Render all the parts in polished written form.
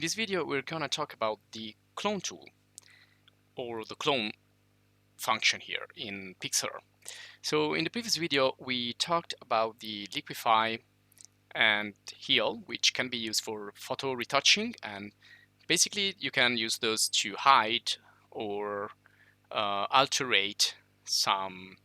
this video, we're gonna talk about the clone tool or the clone function here in PIXLR. So in the previous video, we talked about the liquify and heal, which can be used for photo retouching, and basically you can use those to hide or alterate some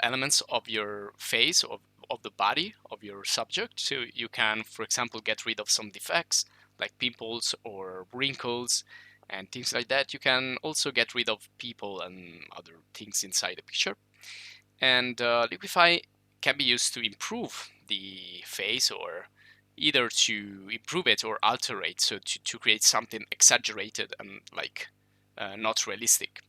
elements of your face, of the body of your subject. So you can, for example, get rid of some defects like pimples or wrinkles and things like that. You can also get rid of people and other things inside the picture. And liquify can be used to improve the face, or either to improve it or alter it, so to create something exaggerated and like not realistic.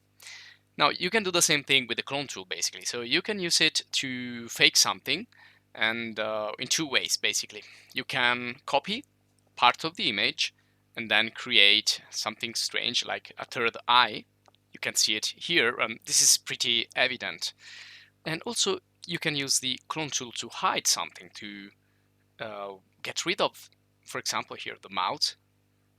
Now you can do the same thing with the clone tool basically. So you can use it to fake something, and in two ways basically. You can copy part of the image and then create something strange like a third eye. You can see it here, and this is pretty evident. And also you can use the clone tool to hide something, to get rid of, for example here, the mouth.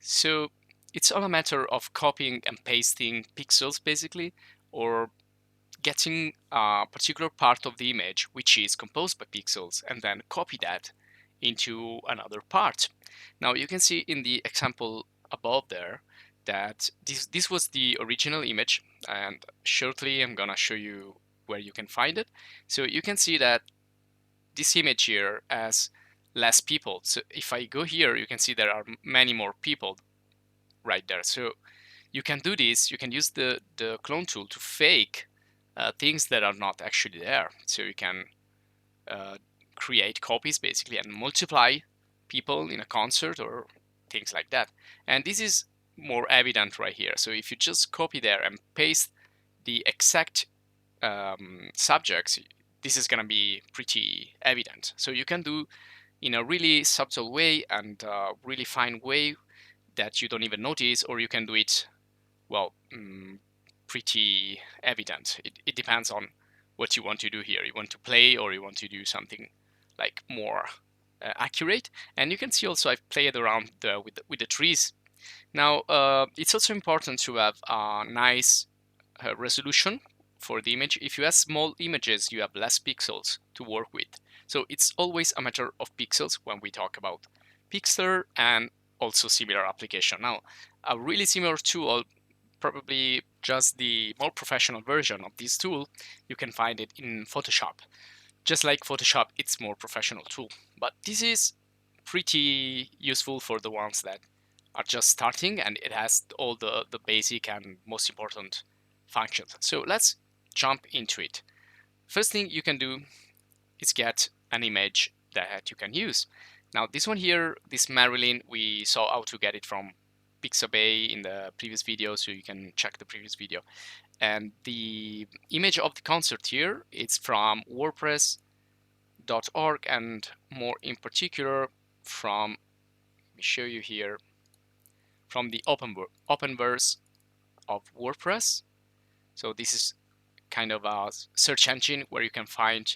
So it's all a matter of copying and pasting pixels basically, or getting a particular part of the image which is composed by pixels and then copy that into another part. Now you can see in the example above there that this was the original image, and shortly I'm gonna show you where you can find it. So you can see that this image here has less people. So if I go here, you can see there are many more people right there. So you can do this, you can use the clone tool to fake things that are not actually there. So you can create copies basically and multiply people in a concert or things like that. And this is more evident right here. So if you just copy there and paste the exact subjects, this is going to be pretty evident. So you can do in a really subtle way and really fine way that you don't even notice, or you can do it, well, pretty evident. It depends on what you want to do here. You want to play, or you want to do something like more accurate. And you can see also I've played around with the trees. Now it's also important to have a nice resolution for the image. If you have small images, you have less pixels to work with. So it's always a matter of pixels when we talk about PIXLR and also similar application. Now, a really similar tool, probably just the more professional version of this tool, you can find it in Photoshop. Just like Photoshop, it's more professional tool. But this is pretty useful for the ones that are just starting, and it has all the basic and most important functions. So let's jump into it. First thing you can do is get an image that you can use. Now this one here, this Marilyn, we saw how to get it from Pixabay in the previous video, so you can check the previous video. And the image of the concert here, it's from WordPress.org, and more in particular from, let me show you here, from the Openverse of WordPress. So this is kind of a search engine where you can find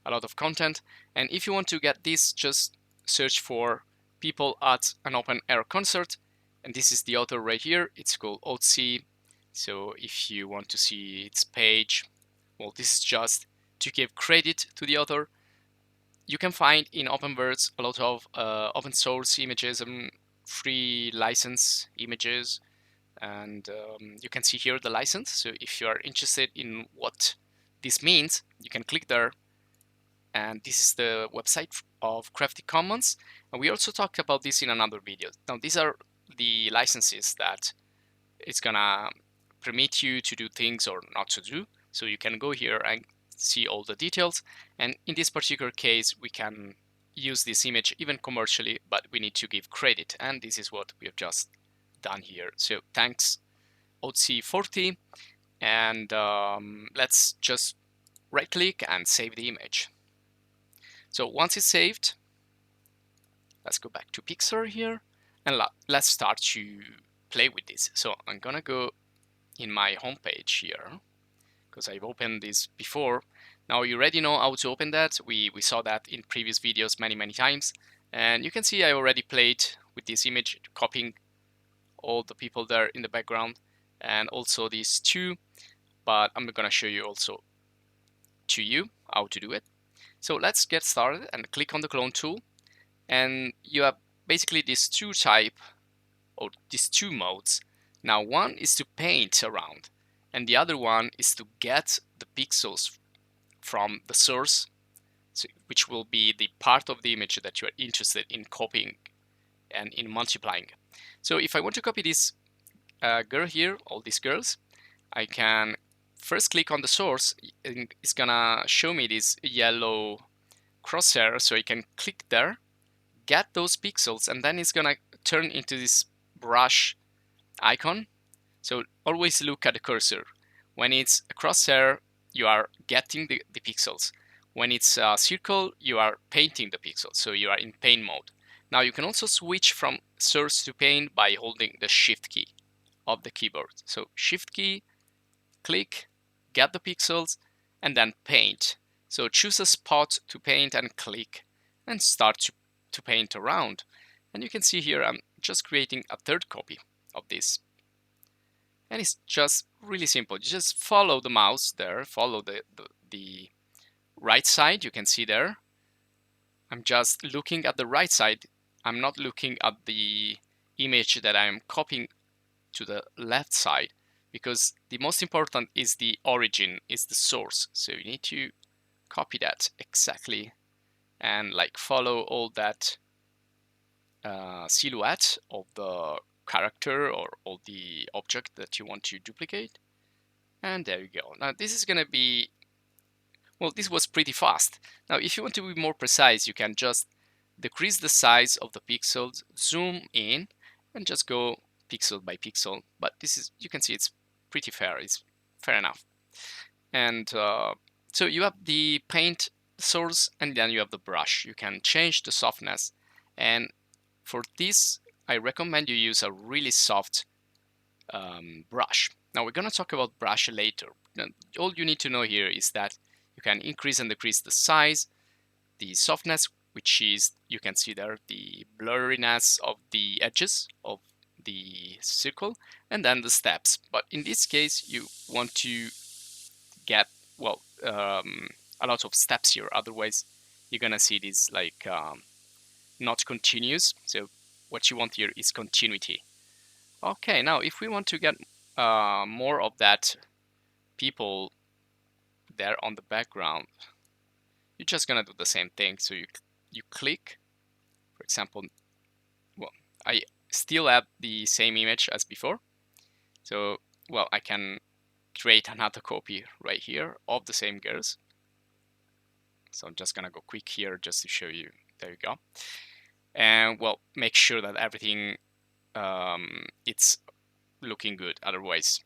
a lot of content. And if you want to get this, just search for people at an open air concert. And this is the author right here. It's called Otzi. So if you want to see its page, well, this is just to give credit to the author. You can find in Openverse a lot of open source images and free license images. And you can see here the license. So if you are interested in what this means, you can click there. And this is the website of Creative Commons. And we also talked about this in another video. Now these are the licenses that it's gonna permit you to do things or not to do. So you can go here and see all the details. And in this particular case, we can use this image even commercially, but we need to give credit. And this is what we have just done here. So thanks OC40. And let's just right click and save the image. So once it's saved, let's go back to PIXLR here, and let's start to play with this. So I'm gonna go in my home page here, because I've opened this before. Now you already know how to open that. We saw that in previous videos many times. And you can see I already played with this image, copying all the people there in the background, and also these two, but I'm gonna show you also to you how to do it. So let's get started and click on the clone tool, and you have basically these two type or these two modes. Now one is to paint around and the other one is to get the pixels from the source, so, which will be the part of the image that you are interested in copying and in multiplying. So if I want to copy this girl here, all these girls, I can first click on the source, and it's gonna show me this yellow crosshair, so I can click there, get those pixels, and then it's gonna turn into this brush icon. So always look at the cursor. When it's a crosshair, you are getting the pixels. When it's a circle, you are painting the pixels, so you are in paint mode. Now you can also switch from source to paint by holding the shift key of the keyboard. So shift key, click, get the pixels, and then paint. So choose a spot to paint and click and start to paint around. And you can see here I'm just creating a third copy of this. And it's just really simple. You just follow the mouse there, follow the right side, you can see there. I'm just looking at the right side. I'm not looking at the image that I'm copying to the left side, because the most important is the origin, is the source. So you need to copy that exactly and like follow all that silhouette of the character or all the object that you want to duplicate. And there you go. Now this is gonna be, well, this was pretty fast. Now if you want to be more precise, you can just decrease the size of the pixels, zoom in, and just go pixel by pixel. But this is, you can see it's pretty fair, it's fair enough. And so you have the paint source and then you have the brush. You can change the softness, and for this I recommend you use a really soft brush. Now we're going to talk about brush later. Now, all you need to know here is that you can increase and decrease the size, the softness, which is, you can see there, the blurriness of the edges of the circle, and then the steps. But in this case you want to get, well, a lot of steps here, otherwise you're gonna see this like not continuous. So what you want here is continuity. Okay, now if we want to get more of that people there on the background, you're just gonna do the same thing. So you click, for example, well, I still have the same image as before, so well, I can create another copy right here of the same girls. So I'm just gonna go quick here just to show you. There you go. And well, make sure that everything it's looking good, otherwise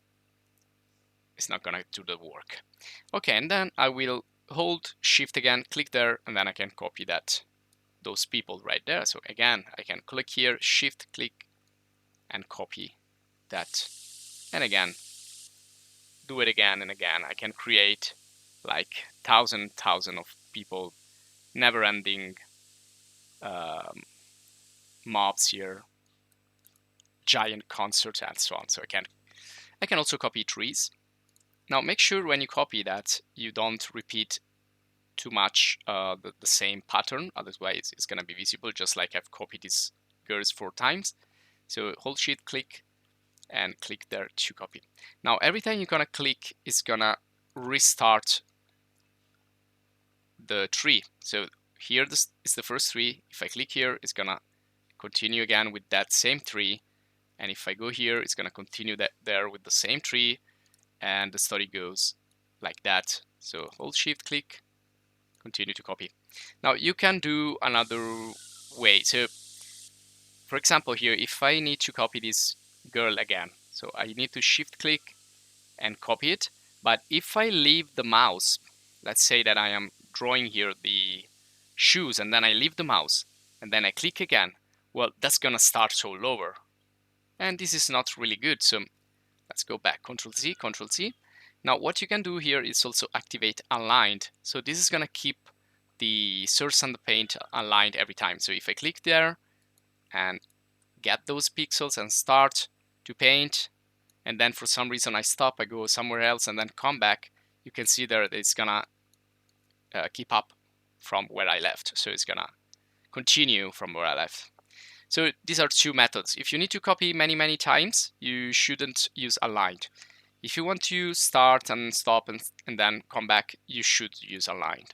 it's not gonna do the work. Okay, and then I will hold shift again, click there, and then I can copy those people right there. So again, I can click here, shift click, and copy that. And again, do it again and again. I can create like thousand of people, never-ending mobs here, giant concerts, and so on. So I can also copy trees. Now make sure when you copy that you don't repeat too much the same pattern, otherwise it's gonna be visible, just like I've copied these girls 4 times. So hold shift click and click there to copy. Now every time you're gonna click, it's gonna restart the tree. So here this is the first tree. If I click here, it's gonna continue again with that same tree, and if I go here, it's gonna continue that there with the same tree, and the story goes like that. So hold shift click, continue to copy. Now you can do another way. So for example here, if I need to copy this girl again, so I need to shift click and copy it. But if I leave the mouse, let's say that I am drawing here the shoes and then I leave the mouse and then I click again, well, that's gonna start so lower, and this is not really good. So let's go back, Ctrl Z, Ctrl Z. Now what you can do here is also activate aligned. So this is gonna keep the source and the paint aligned every time. So if I click there and get those pixels and start to paint, and then for some reason I stop, I go somewhere else and then come back, you can see there that it's gonna keep up from where I left. So it's gonna continue from where I left. So these are two methods. If you need to copy many times, you shouldn't use aligned. If you want to start and stop and then come back, you should use aligned.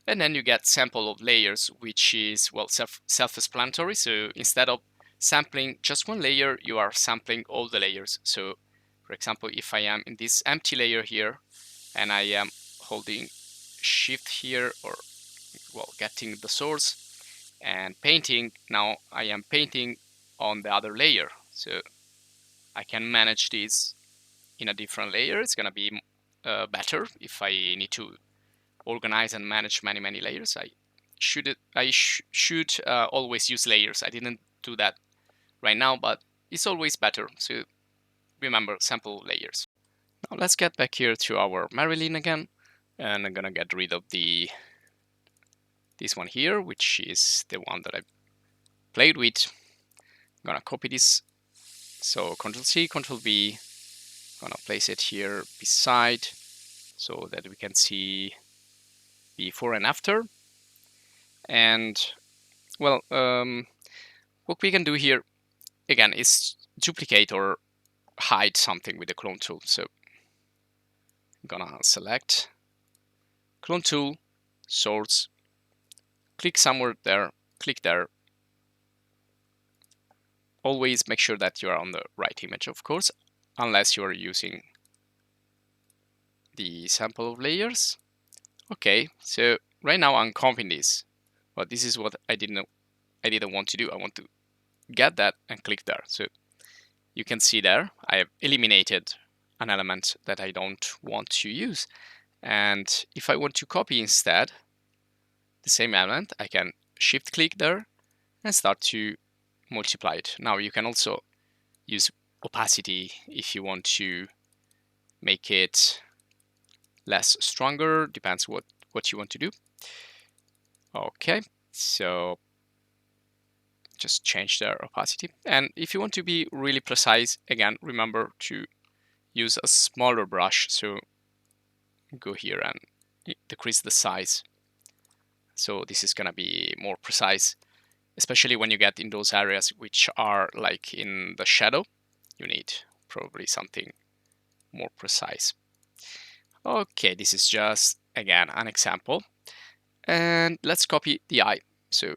And then you get sample of layers, which is, well, self-explanatory. So instead of sampling just one layer, you are sampling all the layers. So for example, if I am in this empty layer here and I am holding shift here, or well, getting the source and painting, now I am painting on the other layer. So I can manage this in a different layer. It's gonna be better if I need to organize and manage many layers. I should always use layers. I didn't do that right now, but it's always better. So remember, sample layers. Now let's get back here to our Marilyn again, and I'm gonna get rid of this one here, which is the one that I played with. I'm gonna copy this. So Ctrl C, Ctrl V. I'm gonna place it here beside so that we can see before and after. And well, what we can do here again is duplicate or hide something with the clone tool. So I'm gonna select clone tool, source, click somewhere there, click there. Always make sure that you are on the right image, of course, unless you are using the sample of layers. Okay, so right now I'm copying this, but this is what I didn't want to do. I want to get that and click there. So you can see there I have eliminated an element that I don't want to use. And if I want to copy instead the same element, I can shift click there and start to multiply it. Now you can also use opacity if you want to make it less stronger, depends what you want to do. Okay, so just change the opacity. And if you want to be really precise, again, remember to use a smaller brush. So go here and decrease the size. So this is gonna be more precise, especially when you get in those areas which are like in the shadow. You need probably something more precise. Okay, this is just, again, an example. And let's copy the eye. So I'm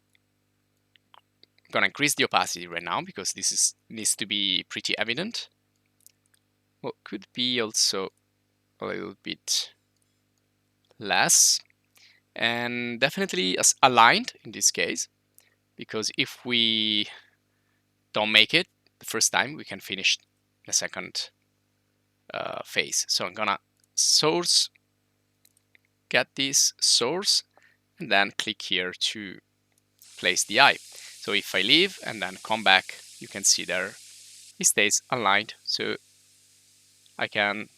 gonna increase the opacity right now because this needs to be pretty evident. Well, could be also a little bit less, and definitely as aligned in this case, because if we don't make it the first time, we can finish the second phase. So I'm gonna source, get this source, and then click here to place the eye. So if I leave and then come back, you can see there it stays aligned. So I can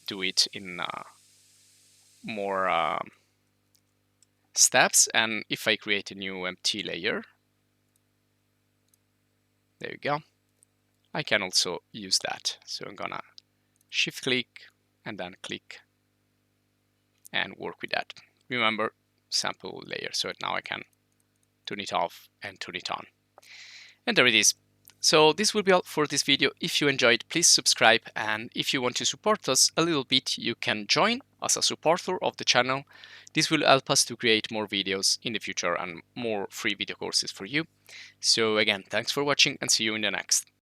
do it in more steps. And if I create a new empty layer, there you go, I can also use that. So I'm gonna shift click and then click and work with that. Remember, sample layer. So now I can turn it off and turn it on. And there it is. So this will be all for this video. If you enjoyed, please subscribe. And if you want to support us a little bit, you can join as a supporter of the channel. This will help us to create more videos in the future and more free video courses for you. So again, thanks for watching and see you in the next.